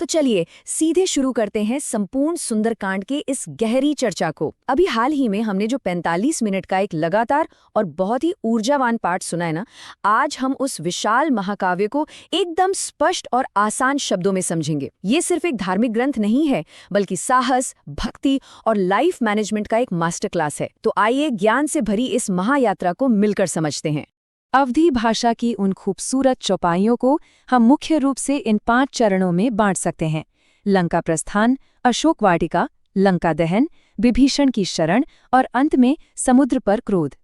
तो चलिए सीधे शुरू करते हैं संपूर्ण सुंदरकांड के इस गहरी चर्चा को। अभी हाल ही में हमने जो 45 मिनट का एक लगातार और बहुत ही ऊर्जावान पाठ सुना है ना, आज हम उस विशाल महाकाव्य को एकदम स्पष्ट और आसान शब्दों में समझेंगे। ये सिर्फ एक धार्मिक ग्रंथ नहीं है, बल्कि साहस, भक्ति और लाइफ मैनेजमेंट का एक मास्टर क्लास है। तो आइए ज्ञान से भरी इस महायात्रा को मिलकर समझते हैं। अवधी भाषा की उन खूबसूरत चौपाइयों को हम मुख्य रूप से इन 5 चरणों में बांट सकते हैं: लंका प्रस्थान, अशोक वाटिका, लंका दहन, विभीषण की शरण और अंत में समुद्र पर क्रोध।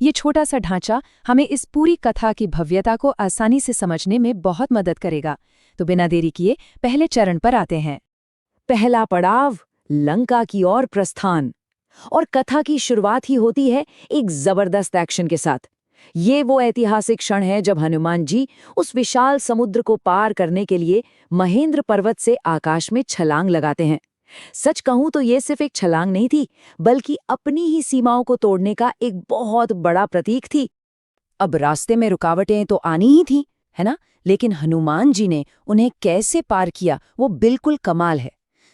ये छोटा सा ढांचा हमें इस पूरी कथा की भव्यता को आसानी से समझने में बहुत मदद करेगा। तो बिना देरी किए पहले चरण पर आते हैं। पहला पड़ाव, लंका की ओर प्रस्थान। और कथा की शुरुआत ही होती है एक जबरदस्त एक्शन के साथ। ये वो ऐतिहासिक क्षण है जब हनुमान जी उस विशाल समुद्र को पार करने के लिए महेंद्र पर्वत से आकाश में छलांग लगाते हैं। सच कहूं तो ये सिर्फ एक छलांग नहीं थी, बल्कि अपनी ही सीमाओं को तोड़ने का एक बहुत बड़ा प्रतीक थी। अब रास्ते में रुकावटें तो आनी ही थी, है ना? लेकिन हनुमान जी ने उन्हें कैसे पार किया, वो बिल्कुल कमाल है।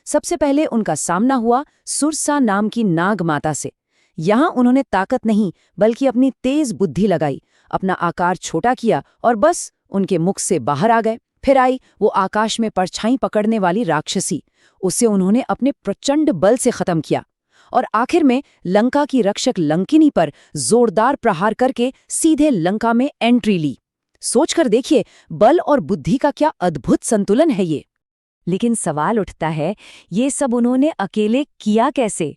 सबसे पहले उनका सामना हुआ सुरसा नाम की नाग माता से। यहां उन्होंने ताकत नहीं, बल्कि अपनी तेज बुद्धि लगाई, अपना आकार छोटा किया और बस उनके मुख से बाहर आ गए। फिर आई वो आकाश में परछाई पकड़ने वाली राक्षसी, उसे उन्होंने अपने प्रचंड बल से खत्म किया। और आखिर में लंका की रक्षक लंकिनी पर जोरदार प्रहार करके सीधे लंका में एंट्री ली। सोचकर देखिए, बल और बुद्धि का क्या अद्भुत संतुलन है ये। लेकिन सवाल उठता है, ये सब उन्होंने अकेले किया कैसे?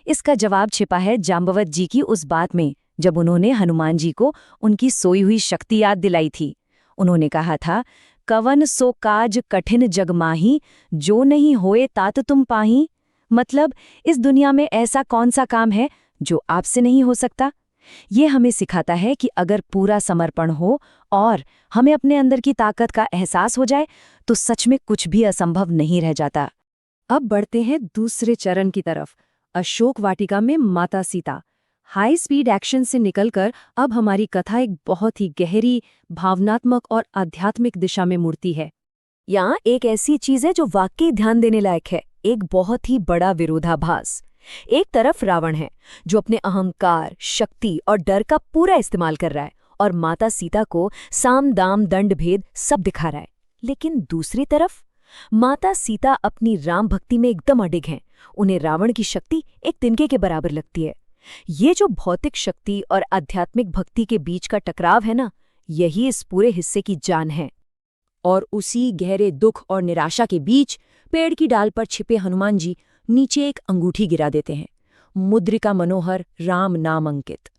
इसका जवाब छिपा है जाम्बवत जी की उस बात में, जब उन्होंने हनुमान जी को उनकी सोई हुई शक्ति याद दिलाई थी। उन्होंने कहा था, कवन सो काज कठिन जग माही, जो नहीं होए तात तुम पाही। मतलब, इस दुनिया में ऐसा कौन सा काम है जो आपसे नहीं हो सकता? ये हमें सिखाता है कि अगर पूरा समर्पण हो और हमें अपने अंदर की ताकत का एहसास हो जाए, तो सच में कुछ भी असंभव नहीं रह जाता। अब बढ़ते हैं दूसरे चरण की तरफ, अशोक वाटिका में माता सीता। हाई स्पीड एक्शन से निकलकर अब हमारी कथा एक बहुत ही गहरी, भावनात्मक और आध्यात्मिक दिशा में मुड़ती है। यहाँ एक ऐसी चीज है जो वाकई ध्यान देने लायक है, एक बहुत ही बड़ा विरोधाभास। एक तरफ रावण है जो अपने अहंकार, शक्ति और डर का पूरा इस्तेमाल कर रहा है और माता सीता को साम दाम दंड भेद सब दिखा रहा है। लेकिन दूसरी तरफ माता सीता अपनी राम भक्ति में एकदम अडिग हैं। उन्हें रावण की शक्ति एक तिनके के बराबर लगती है। ये जो भौतिक शक्ति और आध्यात्मिक भक्ति के बीच का टकराव है ना, यही इस पूरे हिस्से की जान है। और उसी गहरे दुख और निराशा के बीच पेड़ की डाल पर छिपे हनुमान जी नीचे एक अंगूठी गिरा देते हैं, मुद्रिका मनोहर राम नाम अंकित।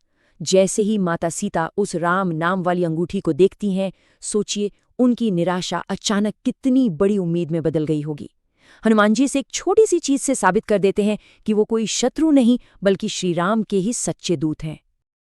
जैसे ही माता सीता उस राम नाम वाली अंगूठी को देखती हैं, सोचिए उनकी निराशा अचानक कितनी बड़ी उम्मीद में बदल गई होगी। हनुमान जी से एक छोटी सी चीज से साबित कर देते हैं कि वो कोई शत्रु नहीं, बल्कि श्रीराम के ही सच्चे दूत हैं।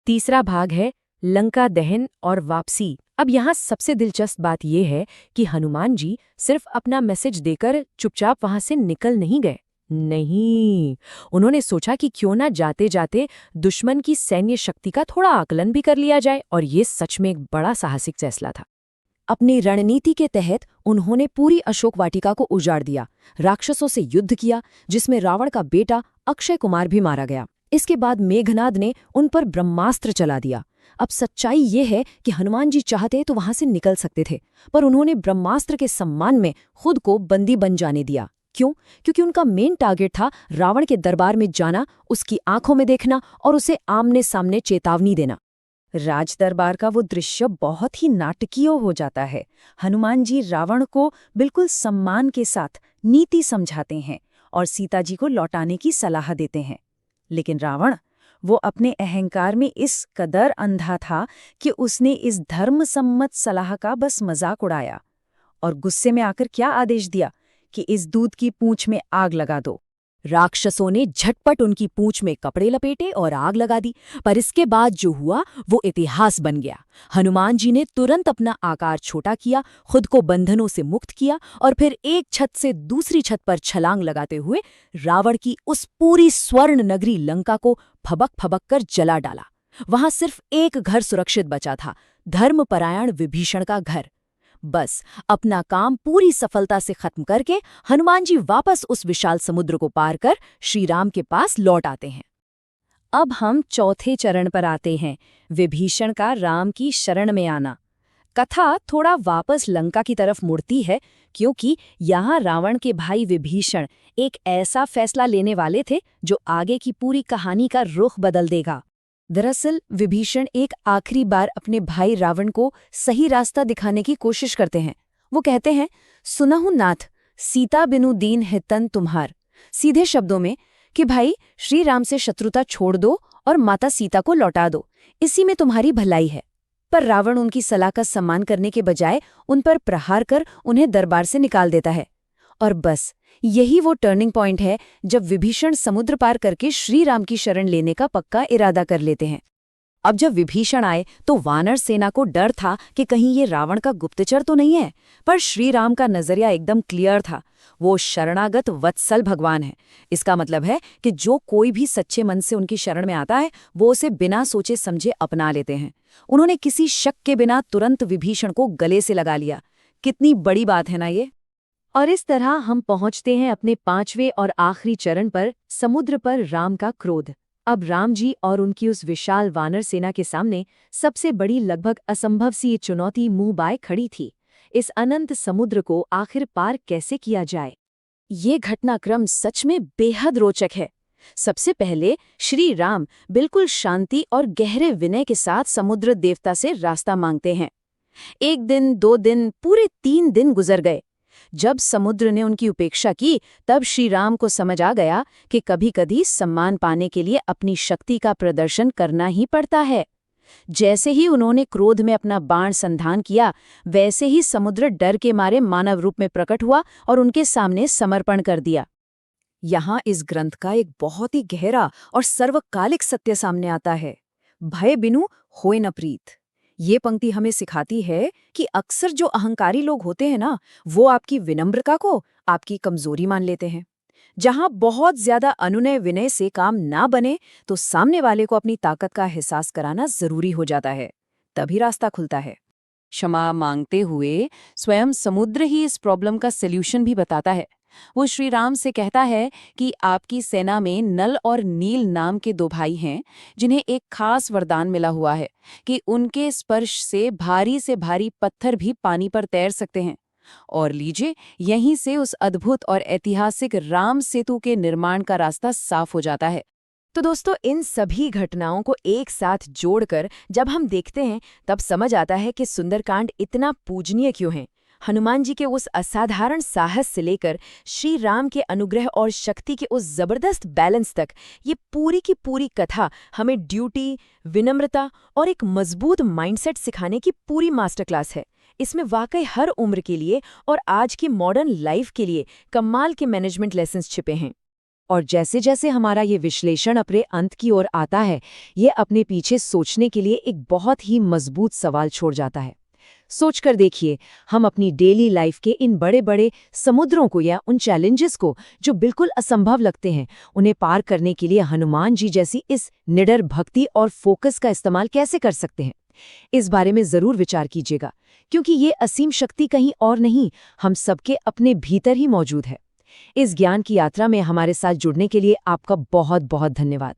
तीसरा भाग है लंका दहन और वापसी। अब यहाँ सबसे दिलचस्प बात यह है कि हनुमान जी सिर्फ अपना मैसेज देकर चुपचाप वहां से निकल नहीं गए। नहीं, उन्होंने सोचा कि क्यों ना जाते जाते दुश्मन की सैन्य शक्ति का थोड़ा आकलन भी कर लिया जाए, और ये सच में एक बड़ा साहसिक फैसला था। अपनी रणनीति के तहत उन्होंने पूरी अशोक वाटिका को उजाड़ दिया, राक्षसों से युद्ध किया, जिसमें रावण का बेटा अक्षय कुमार भी मारा गया। इसके बाद मेघनाद ने उन पर ब्रह्मास्त्र चला दिया। अब सच्चाई ये है कि हनुमान जी चाहते तो वहां से निकल सकते थे, पर उन्होंने ब्रह्मास्त्र के सम्मान में खुद को बंदी बन जाने दिया। क्यों? क्योंकि उनका मेन टारगेट था रावण के दरबार में जाना, उसकी आंखों में देखना और उसे आमने सामने चेतावनी देना। राज दरबार का वो दृश्य बहुत ही नाटकीय हो जाता है। हनुमान जी रावण को बिल्कुल सम्मान के साथ नीति समझाते हैं और सीता जी को लौटाने की सलाह देते हैं। लेकिन रावण, वो अपने अहंकार में इस कदर अंधा था कि उसने इस धर्मसम्मत सलाह का बस मजाक उड़ाया और गुस्से में आकर क्या आदेश दिया कि इस दूध की पूंछ में आग लगा दो। राक्षसों ने झटपट उनकी पूंछ में कपड़े लपेटे और आग लगा दी, पर इसके बाद जो हुआ वो इतिहास बन गया। हनुमान जी ने तुरंत अपना आकार छोटा किया, खुद को बंधनों से मुक्त किया और फिर एक छत से दूसरी छत पर छलांग लगाते हुए रावण की उस पूरी स्वर्ण नगरी लंका को फबक फबक कर जला डाला। वहां सिर्फ एक घर सुरक्षित बचा था, धर्मपरायण विभीषण का घर। बस अपना काम पूरी सफलता से खत्म करके हनुमान जी वापस उस विशाल समुद्र को पार कर श्री राम के पास लौट आते हैं। अब हम चौथे चरण पर आते हैं, विभीषण का राम की शरण में आना। कथा थोड़ा वापस लंका की तरफ मुड़ती है, क्योंकि यहाँ रावण के भाई विभीषण एक ऐसा फैसला लेने वाले थे जो आगे की पूरी कहानी का रुख बदल देगा। दरअसल विभीषण एक आखिरी बार अपने भाई रावण को सही रास्ता दिखाने की कोशिश करते हैं। वो कहते हैं, सुनहु नाथ, सीता बिनु दीन है तन तुम्हार। सीधे शब्दों में कि भाई श्री राम से शत्रुता छोड़ दो और माता सीता को लौटा दो, इसी में तुम्हारी भलाई है। पर रावण उनकी सलाह का सम्मान करने के बजाय उन पर प्रहार कर उन्हें दरबार से निकाल देता है। और बस यही वो टर्निंग पॉइंट है जब विभीषण समुद्र पार करके श्री राम की शरण लेने का पक्का इरादा कर लेते हैं। अब जब विभीषण आए तो वानर सेना को डर था कि कहीं ये रावण का गुप्तचर तो नहीं है, पर श्री राम का नजरिया एकदम क्लियर था। वो शरणागत वत्सल भगवान है। इसका मतलब है कि जो कोई भी सच्चे मन से उनकी शरण में आता है वो उसे बिना सोचे समझे अपना लेते हैं। उन्होंने किसी शक के बिना तुरंत विभीषण को गले से लगा लिया। कितनी बड़ी बात है ना ये। और इस तरह हम पहुंचते हैं अपने 5वें और आखिरी चरण पर, समुद्र पर राम का क्रोध। अब राम जी और उनकी उस विशाल वानर सेना के सामने सबसे बड़ी, लगभग असंभव सी ये चुनौती मुंह बाय खड़ी थी। इस अनंत समुद्र को आखिर पार कैसे किया जाए? ये घटनाक्रम सच में बेहद रोचक है। सबसे पहले श्री राम बिल्कुल शांति और गहरे विनय के साथ समुद्र देवता से रास्ता मांगते हैं। 1 दिन, 2 दिन, पूरे 3 दिन गुजर गए। जब समुद्र ने उनकी उपेक्षा की तब श्री राम को समझ आ गया कि कभी-कभी सम्मान पाने के लिए अपनी शक्ति का प्रदर्शन करना ही पड़ता है। जैसे ही उन्होंने क्रोध में अपना बाण संधान किया, वैसे ही समुद्र डर के मारे मानव रूप में प्रकट हुआ और उनके सामने समर्पण कर दिया। यहाँ इस ग्रंथ का एक बहुत ही गहरा और सर्वकालिक सत्य सामने आता है, भय बिनु होय न प्रीत। ये पंक्ति हमें सिखाती है कि अक्सर जो अहंकारी लोग होते हैं ना, वो आपकी विनम्रता को आपकी कमजोरी मान लेते हैं। जहां बहुत ज्यादा अनुनय विनय से काम ना बने तो सामने वाले को अपनी ताकत का एहसास कराना जरूरी हो जाता है, तभी रास्ता खुलता है। क्षमा मांगते हुए स्वयं समुद्र ही इस प्रॉब्लम का सल्यूशन भी बताता है। वो श्री राम से कहता है कि आपकी सेना में नल और नील नाम के 2 भाई हैं, जिन्हें एक खास वरदान मिला हुआ है कि उनके स्पर्श से भारी पत्थर भी पानी पर तैर सकते हैं। और लीजिए, यहीं से उस अद्भुत और ऐतिहासिक राम सेतु के निर्माण का रास्ता साफ हो जाता है। तो दोस्तों, इन सभी घटनाओं को एक साथ जोड़कर जब हम देखते हैं तब समझ आता है कि सुंदरकांड इतना पूजनीय क्यों है। हनुमान जी के उस असाधारण साहस से लेकर श्री राम के अनुग्रह और शक्ति के उस जबरदस्त बैलेंस तक, ये पूरी की पूरी कथा हमें ड्यूटी, विनम्रता और एक मजबूत माइंडसेट सिखाने की पूरी मास्टर क्लास है। इसमें वाकई हर उम्र के लिए और आज की मॉडर्न लाइफ के लिए कमाल के मैनेजमेंट लेसन्स छिपे हैं। और जैसे जैसे हमारा ये विश्लेषण अपने अंत की ओर आता है, ये अपने पीछे सोचने के लिए एक बहुत ही मजबूत सवाल छोड़ जाता है। सोचकर देखिए, हम अपनी डेली लाइफ के इन बड़े बड़े समुद्रों को या उन चैलेंजेस को जो बिल्कुल असंभव लगते हैं, उन्हें पार करने के लिए हनुमान जी जैसी इस निडर भक्ति और फोकस का इस्तेमाल कैसे कर सकते हैं। इस बारे में जरूर विचार कीजिएगा, क्योंकि ये असीम शक्ति कहीं और नहीं, हम सबके अपने भीतर ही मौजूद है। इस ज्ञान की यात्रा में हमारे साथ जुड़ने के लिए आपका बहुत बहुत धन्यवाद।